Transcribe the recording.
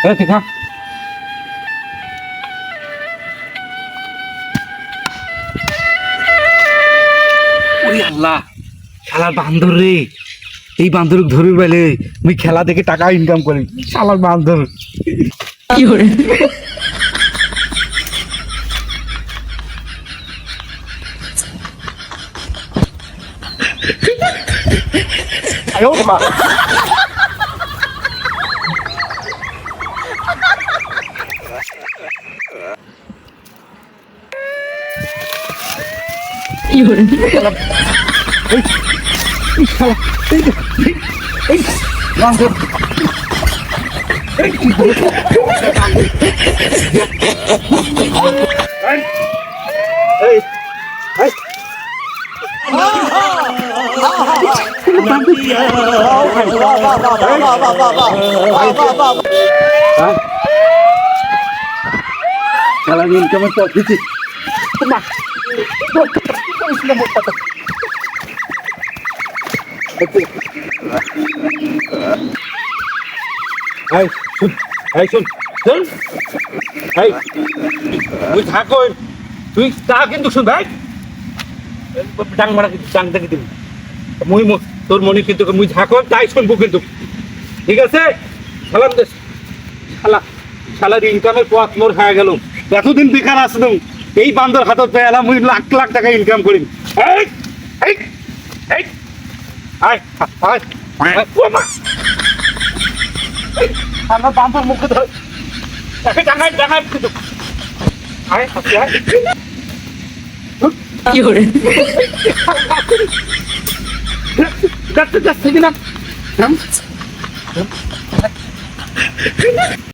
ঠিক হ্যাঁ ওই আল্লাহ শালার বান্দর রে এই বান্দর ধরে পেলে মুই খেলা দেখে টাকা ইনকাম করি শালার বান্দর কি করে আয়ো মা কি করে বান্দর এই এই খেলা ইনকামের তো দিচ্ছি তুই থাকো তুই তা কিন্তু শুন ভাই ডাং মারা ডাং দেখে দিবি মুই তোর মনে কিন্তু মুই থাকো তাই শুনবো কিন্তু ঠিক আছে সালাম দে শালা শালার ইনকামের পথ মোর খাওয়া গেল এতদিন বেকার আসলাম এই বান্দর হাতত পেলাম মুই লাখ লাখ টাকা ইনকাম করি এই এই এই আয় আয় আমার বান্দর মুখে ধর তাকে ডাঙায় ডাঙায় কিন্তু আয় আয় কি করে যাচ্ছে যাচ্ছে কিনা